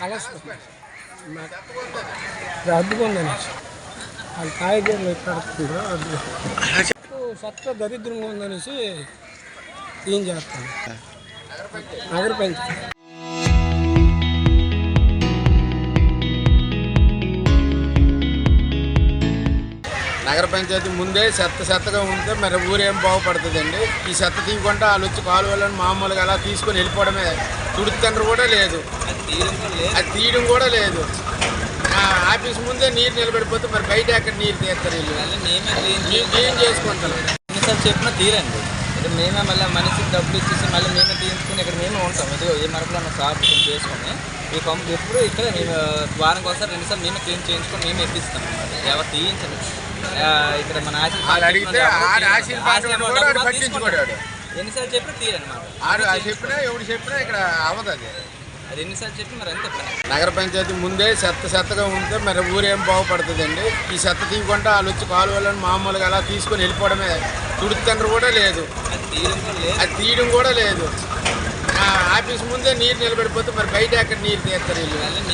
కలస్తుంది అడ్డుకుందని వాళ్ళు కాయగూరలు ఎక్కడుతుందో సత్వ దరిద్రంగా ఉందనేసి ఏం చేస్తాను నగర పంచాయతీ. నగర పంచాయతీ ముందే చెత్తగా ఉంటే మరి ఊరేం బాగుపడుతుందండి. ఈ చెత్త తీయకుండా వాళ్ళు వచ్చి కాలువలను మామూలుగా అలా తీసుకొని వెళ్ళిపోవడమే. తుడుతండ్రు కూడా లేదు, అది తీయడం కూడా లేదు. ఆఫీస్ ముందే నీరు నిలబడిపోతే మరి బయట ఎక్కడ నీరు తీస్తారు వీళ్ళు క్లీన్ చేసుకుంటారు. ఎన్నిసార్లు చెప్పినా తీరండి. ఇక్కడ మేమే మళ్ళీ మనిషికి డబ్బులు ఇచ్చేసి మళ్ళీ మేమే తీయించుకుని ఇక్కడ మేమే ఉంటాం. ఇదిగో ఏ మరపులో ఉన్న షాప్ చేసుకొని ఈ పంపు ఎప్పుడు ఇక్కడ మేము వారానికి ఒకసారి 2 సార్లు మేమే క్లీన్ చేయించుకొని మేమే ఎత్తిస్తాం. ఎవరు తీయించండి. ఇక్కడ మన ఎన్నిసార్లు చెప్పినా తీరనమాట. చెప్పినా ఎవరు చెప్పినా ఇక్కడ అవ్వదు. అది ఎన్నిసార్లు చెప్పి మరి అంతే. నగర పంచాయతీ ముందే చెత్తగా ఉంటే మరి ఊరేం బాగుపడుతుందండి. ఈ చెత్త తీయకుండా వాళ్ళు వచ్చి కాలువలను మామూలుగా అలా తీసుకొని వెళ్ళిపోవడమే. తుడుతండ్రు కూడా లేదు, అది తీయడం కూడా లేదు. ఆఫీస్ ముందే నీరు నిలబడిపోతే మరి బయట ఎక్కడ నీరు తీస్తారు వీళ్ళు.